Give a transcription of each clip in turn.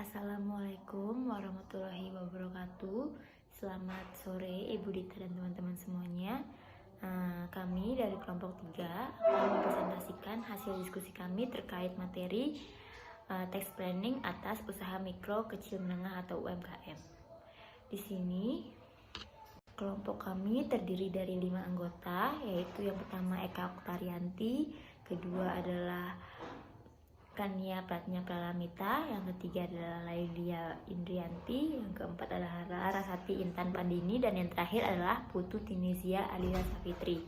Assalamualaikum warahmatullahi wabarakatuh. Selamat sore Ibu Dita dan teman-teman semuanya. Kami dari kelompok 3 akan mempresentasikan hasil diskusi kami terkait materi tax planning atas usaha mikro, kecil, menengah atau UMKM. Di sini kelompok kami terdiri dari 5 anggota, yaitu yang pertama Eka Oktarianti, kedua adalah Kania Pratnya Pralamita, yang ketiga adalah Lailia Indrianti, yang keempat adalah Larasati Intan Pandini, dan yang terakhir adalah Putu Tinizia Alila Safitri.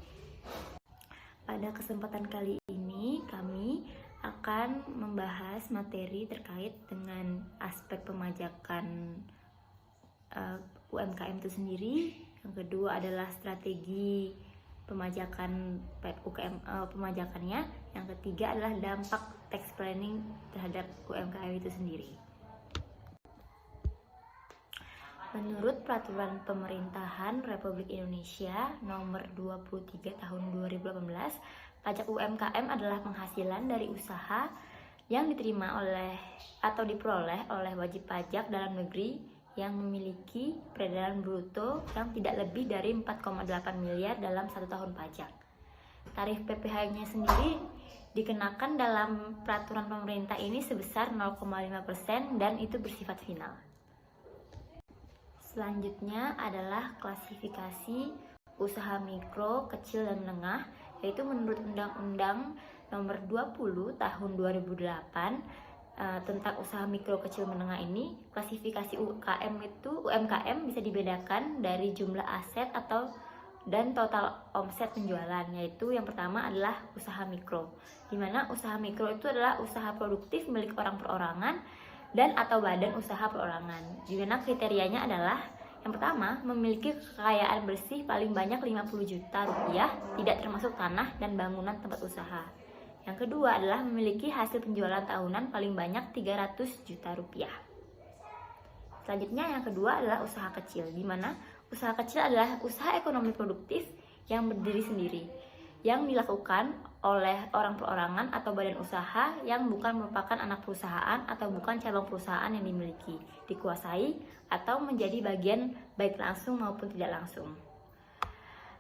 Pada kesempatan kali ini kami akan membahas materi terkait dengan aspek pemajakan UMKM itu sendiri. Yang kedua adalah strategi pemajakan pemajakannya. Yang ketiga adalah dampak tax planning terhadap UMKM itu sendiri. Menurut Peraturan Pemerintahan Republik Indonesia Nomor 23 Tahun 2018, pajak UMKM adalah penghasilan dari usaha yang diterima oleh atau diperoleh oleh wajib pajak dalam negeri yang memiliki peredaran bruto yang tidak lebih dari 4,8 miliar dalam 1 tahun pajak. Tarif PPh-nya sendiri dikenakan dalam peraturan pemerintah ini sebesar 0,5% dan itu bersifat final. Selanjutnya adalah klasifikasi usaha mikro, kecil, dan menengah, yaitu menurut Undang-Undang Nomor 20 Tahun 2008 tentang usaha mikro, kecil, menengah ini, klasifikasi UMKM bisa dibedakan dari jumlah aset dan total omset penjualan, yaitu yang pertama adalah usaha mikro, di mana usaha mikro itu adalah usaha produktif milik orang perorangan dan atau badan usaha perorangan, di mana kriterianya adalah yang pertama, memiliki kekayaan bersih paling banyak 50 juta rupiah, tidak termasuk tanah dan bangunan tempat usaha. Yang kedua adalah memiliki hasil penjualan tahunan paling banyak 300 juta rupiah. Selanjutnya yang kedua adalah usaha kecil, di mana usaha kecil adalah usaha ekonomi produktif yang berdiri sendiri, yang dilakukan oleh orang perorangan atau badan usaha yang bukan merupakan anak perusahaan atau bukan cabang perusahaan yang dimiliki, dikuasai, atau menjadi bagian baik langsung maupun tidak langsung.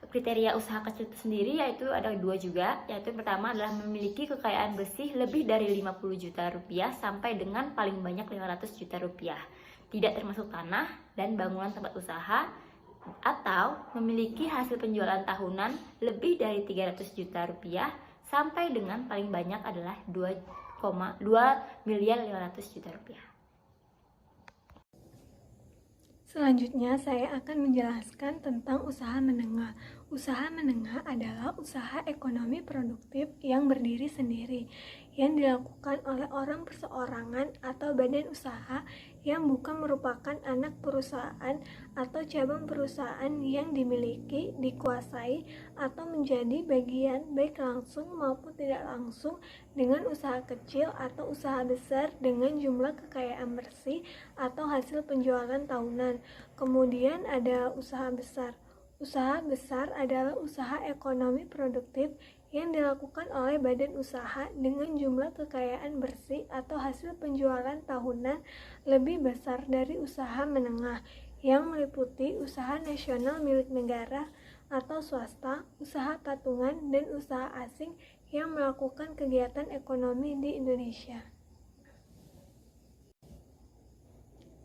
Kriteria usaha kecil itu sendiri yaitu ada 2 juga, yaitu pertama adalah memiliki kekayaan bersih lebih dari 50 juta rupiah sampai dengan paling banyak 500 juta rupiah, tidak termasuk tanah dan bangunan tempat usaha, atau memiliki hasil penjualan tahunan lebih dari 300 juta rupiah sampai dengan paling banyak adalah 2 miliar 500 juta rupiah. Selanjutnya saya akan menjelaskan tentang usaha menengah. Usaha menengah adalah usaha ekonomi produktif yang berdiri sendiri, yang dilakukan oleh orang perseorangan atau badan usaha yang bukan merupakan anak perusahaan atau cabang perusahaan yang dimiliki, dikuasai, atau menjadi bagian baik langsung maupun tidak langsung dengan usaha kecil atau usaha besar dengan jumlah kekayaan bersih atau hasil penjualan tahunan. Kemudian ada usaha besar. Usaha besar adalah usaha ekonomi produktif yang dilakukan oleh badan usaha dengan jumlah kekayaan bersih atau hasil penjualan tahunan lebih besar dari usaha menengah, yang meliputi usaha nasional milik negara atau swasta, usaha patungan, dan usaha asing yang melakukan kegiatan ekonomi di Indonesia.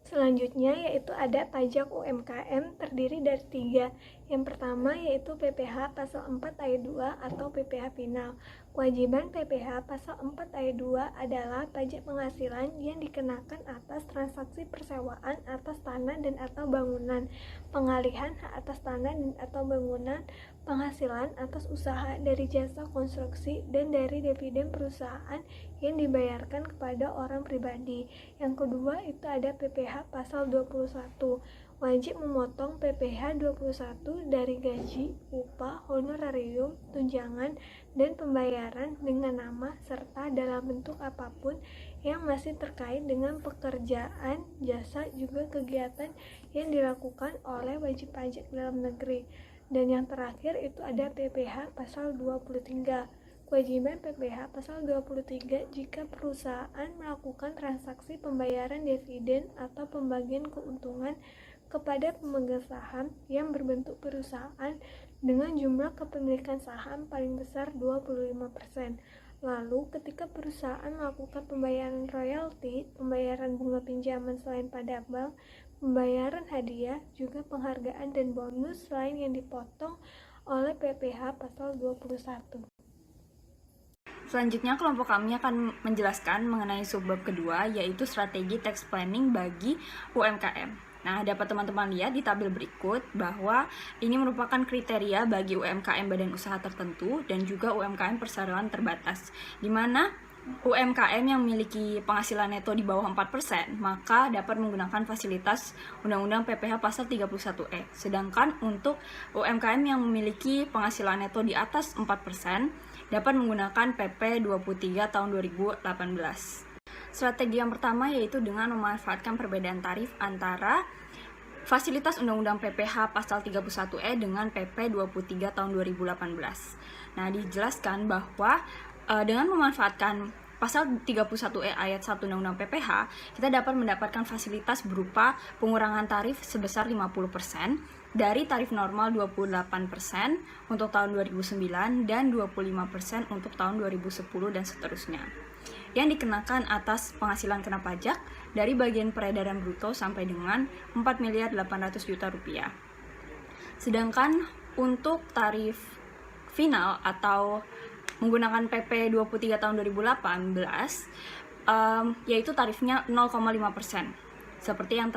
Selanjutnya yaitu ada pajak UMKM terdiri dari 3. Yang pertama yaitu PPh pasal 4 ayat 2 atau PPh final. Kewajiban PPh pasal 4 ayat 2 adalah pajak penghasilan yang dikenakan atas transaksi persewaan atas tanah dan atau bangunan, pengalihan hak atas tanah dan atau bangunan, penghasilan atas usaha dari jasa konstruksi dan dari dividen perusahaan yang dibayarkan kepada orang pribadi. Yang kedua itu ada PPh pasal 21. Wajib memotong PPh 21 dari gaji, upah, honorarium, tunjangan, dan pembayaran dengan nama serta dalam bentuk apapun yang masih terkait dengan pekerjaan, jasa, juga kegiatan yang dilakukan oleh wajib pajak dalam negeri. Dan yang terakhir itu ada PPh pasal 23. Kewajiban PPh pasal 23 jika perusahaan melakukan transaksi pembayaran dividen atau pembagian keuntungan kepada pemegang saham yang berbentuk perusahaan dengan jumlah kepemilikan saham paling besar 25%. Lalu, ketika perusahaan melakukan pembayaran royalti, pembayaran bunga pinjaman selain pada bank, pembayaran hadiah, juga penghargaan dan bonus lain yang dipotong oleh PPh pasal 21. Selanjutnya, kelompok kami akan menjelaskan mengenai subbab kedua, yaitu strategi tax planning bagi UMKM. Nah, dapat teman-teman lihat di tabel berikut bahwa ini merupakan kriteria bagi UMKM badan usaha tertentu dan juga UMKM perseroan terbatas, di mana UMKM yang memiliki penghasilan neto di bawah 4%, maka dapat menggunakan fasilitas Undang-Undang PPh pasal 31E. Sedangkan untuk UMKM yang memiliki penghasilan neto di atas 4%, dapat menggunakan PP 23 tahun 2018. Strategi yang pertama yaitu dengan memanfaatkan perbedaan tarif antara fasilitas Undang-Undang PPh pasal 31E dengan PP 23 tahun 2018. Nah, dijelaskan bahwa dengan memanfaatkan pasal 31E ayat 1 Undang-Undang PPh, kita dapat mendapatkan fasilitas berupa pengurangan tarif sebesar 50% dari tarif normal 28% untuk tahun 2009 dan 25% untuk tahun 2010 dan seterusnya, yang dikenakan atas penghasilan kena pajak dari bagian peredaran bruto sampai dengan 4.800 miliar rupiah. Sedangkan untuk tarif final atau menggunakan PP 23 tahun 2018, yaitu tarifnya 0,5%. Seperti yang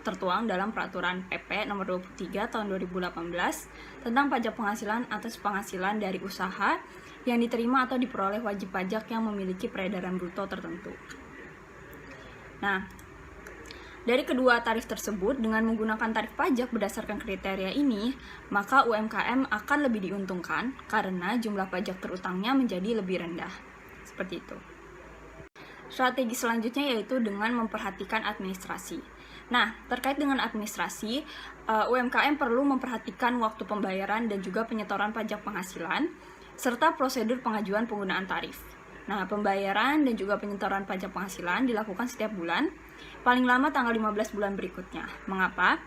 tertuang dalam peraturan PP nomor 23 tahun 2018 tentang pajak penghasilan atas penghasilan dari usaha yang diterima atau diperoleh wajib pajak yang memiliki peredaran bruto tertentu. Nah, dari kedua tarif tersebut, dengan menggunakan tarif pajak berdasarkan kriteria ini, maka UMKM akan lebih diuntungkan karena jumlah pajak terutangnya menjadi lebih rendah. Seperti itu. Strategi selanjutnya yaitu dengan memperhatikan administrasi. Nah, terkait dengan administrasi, UMKM perlu memperhatikan waktu pembayaran dan juga penyetoran pajak penghasilan, serta prosedur pengajuan penggunaan tarif. Nah, pembayaran dan juga penyetoran pajak penghasilan dilakukan setiap bulan, paling lama tanggal 15 bulan berikutnya. Mengapa?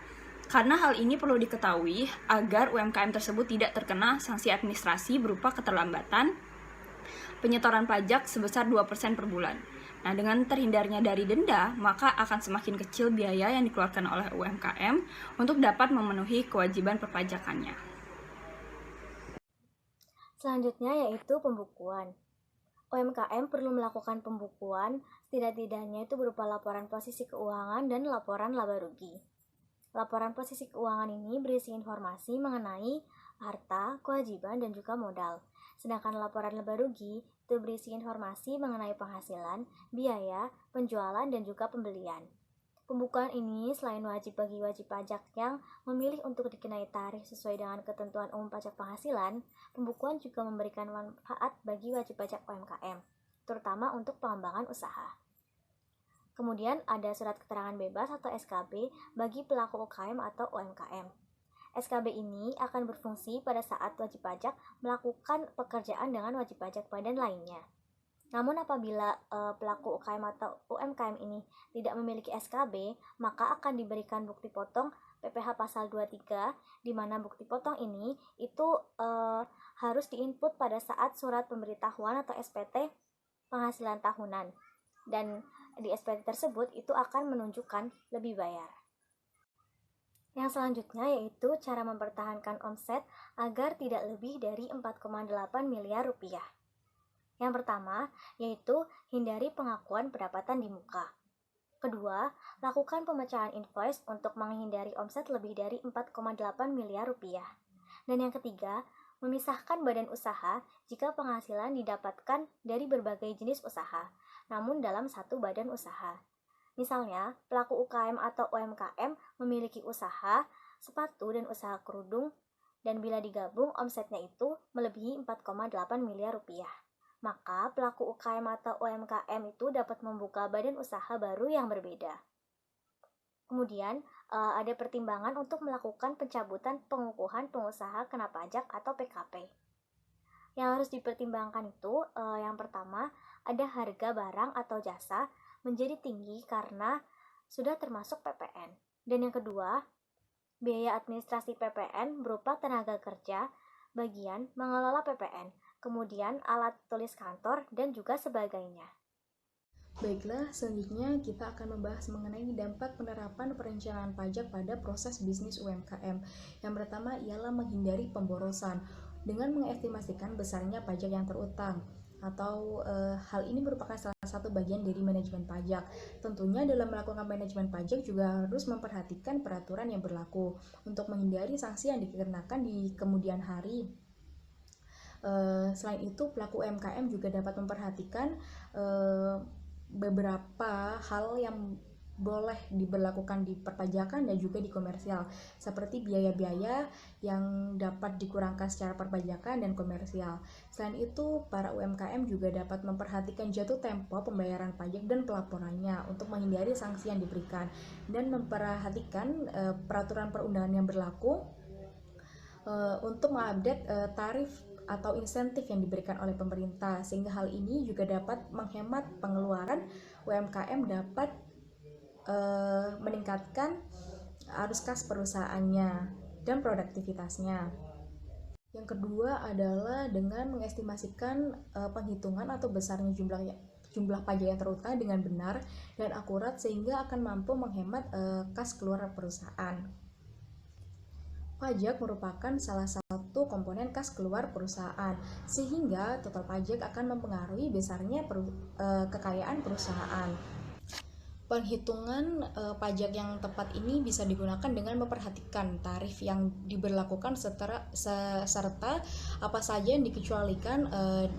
Karena hal ini perlu diketahui agar UMKM tersebut tidak terkena sanksi administrasi berupa keterlambatan penyetoran pajak sebesar 2% per bulan. Nah, dengan terhindarnya dari denda, maka akan semakin kecil biaya yang dikeluarkan oleh UMKM untuk dapat memenuhi kewajiban perpajakannya. Selanjutnya yaitu pembukuan. UMKM perlu melakukan pembukuan setidak-tidaknya itu berupa laporan posisi keuangan dan laporan laba rugi. Laporan posisi keuangan ini berisi informasi mengenai harta, kewajiban, dan juga modal. Sedangkan laporan laba rugi itu berisi informasi mengenai penghasilan, biaya, penjualan, dan juga pembelian. Pembukuan ini selain wajib bagi wajib pajak yang memilih untuk dikenai tarif sesuai dengan ketentuan umum pajak penghasilan, pembukuan juga memberikan manfaat bagi wajib pajak UMKM, terutama untuk pengembangan usaha. Kemudian ada surat keterangan bebas atau SKB bagi pelaku UKM atau UMKM. SKB ini akan berfungsi pada saat wajib pajak melakukan pekerjaan dengan wajib pajak badan lainnya. Namun apabila pelaku UKM atau UMKM ini tidak memiliki SKB, maka akan diberikan bukti potong PPh pasal 23, di mana bukti potong ini itu harus diinput pada saat surat pemberitahuan atau SPT penghasilan tahunan. Dan di SPT tersebut itu akan menunjukkan lebih bayar. Yang selanjutnya yaitu cara mempertahankan omset agar tidak lebih dari 4,8 miliar rupiah. Yang pertama yaitu hindari pengakuan pendapatan di muka. Kedua, lakukan pemecahan invoice untuk menghindari omset lebih dari 4,8 miliar rupiah. Dan yang ketiga, memisahkan badan usaha jika penghasilan didapatkan dari berbagai jenis usaha, namun dalam satu badan usaha. Misalnya, pelaku UKM atau UMKM memiliki usaha sepatu dan usaha kerudung, dan bila digabung omsetnya itu melebihi 4,8 miliar rupiah. Maka pelaku UKM atau UMKM itu dapat membuka badan usaha baru yang berbeda. Kemudian, ada pertimbangan untuk melakukan pencabutan pengukuhan pengusaha kena pajak atau PKP. Yang harus dipertimbangkan itu yang pertama ada harga barang atau jasa menjadi tinggi karena sudah termasuk PPN. Dan yang kedua, biaya administrasi PPN berupa tenaga kerja, bagian mengelola PPN, kemudian alat tulis kantor, dan juga sebagainya. Baiklah, selanjutnya kita akan membahas mengenai dampak penerapan perencanaan pajak pada proses bisnis UMKM. Yang pertama ialah menghindari pemborosan dengan mengestimasikan besarnya pajak yang terutang, atau hal ini merupakan salah satu bagian dari manajemen pajak. Tentunya dalam melakukan manajemen pajak juga harus memperhatikan peraturan yang berlaku untuk menghindari sanksi yang dikenakan di kemudian hari. Selain itu, pelaku UMKM juga dapat memperhatikan beberapa hal yang boleh diberlakukan di perpajakan dan juga di komersial, seperti biaya-biaya yang dapat dikurangkan secara perpajakan dan komersial. Selain itu, para UMKM juga dapat memperhatikan jatuh tempo pembayaran pajak dan pelaporannya untuk menghindari sanksi yang diberikan, dan memperhatikan peraturan perundangan yang berlaku untuk mengupdate tarif atau insentif yang diberikan oleh pemerintah, sehingga hal ini juga dapat menghemat pengeluaran. UMKM dapat meningkatkan arus kas perusahaannya dan produktivitasnya. Yang kedua adalah dengan mengestimasikan penghitungan atau besarnya jumlah pajak yang terutang dengan benar dan akurat, sehingga akan mampu menghemat kas keluar perusahaan. Pajak merupakan salah satu komponen kas keluar perusahaan, sehingga total pajak akan mempengaruhi besarnya kekayaan perusahaan. Penghitungan pajak yang tepat ini bisa digunakan dengan memperhatikan tarif yang diberlakukan serta apa saja yang dikecualikan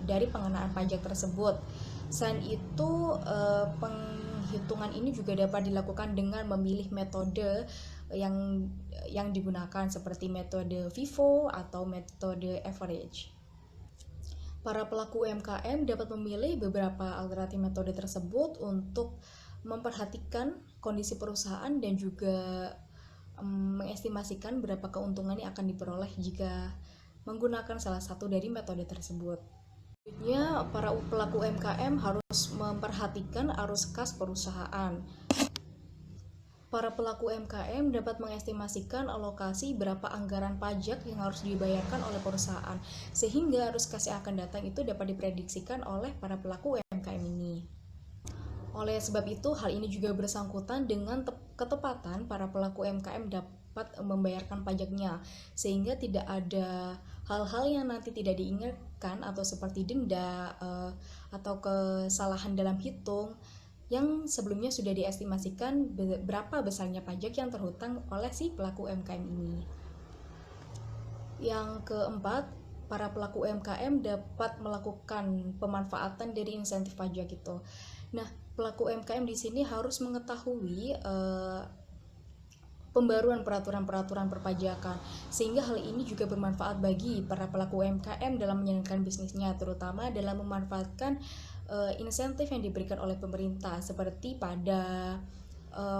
dari pengenaan pajak tersebut. Selain itu, penghitungan ini juga dapat dilakukan dengan memilih metode yang digunakan seperti metode FIFO atau metode average. Para pelaku UMKM dapat memilih beberapa alternatif metode tersebut untuk memperhatikan kondisi perusahaan dan juga mengestimasikan berapa keuntungan yang akan diperoleh jika menggunakan salah satu dari metode tersebut. Selanjutnya, para pelaku UMKM harus memperhatikan arus kas perusahaan. Para pelaku UMKM dapat mengestimasikan alokasi berapa anggaran pajak yang harus dibayarkan oleh perusahaan, sehingga arus kas yang akan datang itu dapat diprediksikan oleh para pelaku UMKM ini. Oleh sebab itu, hal ini juga bersangkutan dengan ketepatan para pelaku UMKM dapat membayarkan pajaknya, sehingga tidak ada hal-hal yang nanti tidak diingatkan atau seperti denda atau kesalahan dalam hitung yang sebelumnya sudah diestimasikan berapa besarnya pajak yang terhutang oleh si pelaku UMKM ini. Yang keempat, para pelaku UMKM dapat melakukan pemanfaatan dari insentif pajak itu. Nah, pelaku UMKM di sini harus mengetahui pembaruan peraturan-peraturan perpajakan, sehingga hal ini juga bermanfaat bagi para pelaku UMKM dalam menjalankan bisnisnya, terutama dalam memanfaatkan insentif yang diberikan oleh pemerintah. Seperti pada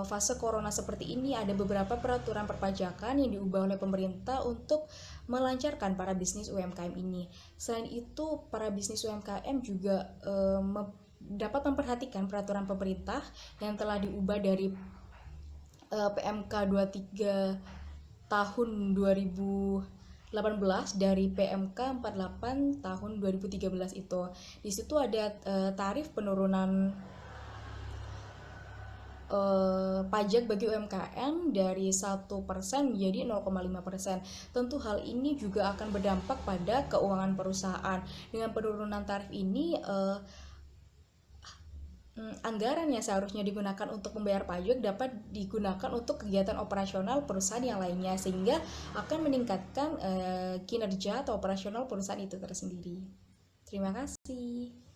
fase corona seperti ini, ada beberapa peraturan perpajakan yang diubah oleh pemerintah untuk melancarkan para bisnis UMKM ini. Selain itu, para bisnis UMKM juga dapat memperhatikan peraturan pemerintah yang telah diubah dari PMK 23 tahun 2018 dari PMK 48 tahun 2013 itu. Di situ ada tarif penurunan pajak bagi UMKM dari 1% menjadi 0,5%. Tentu hal ini juga akan berdampak pada keuangan perusahaan. Dengan penurunan tarif ini, anggaran yang seharusnya digunakan untuk membayar pajak dapat digunakan untuk kegiatan operasional perusahaan yang lainnya, sehingga akan meningkatkan kinerja atau operasional perusahaan itu tersendiri. Terima kasih.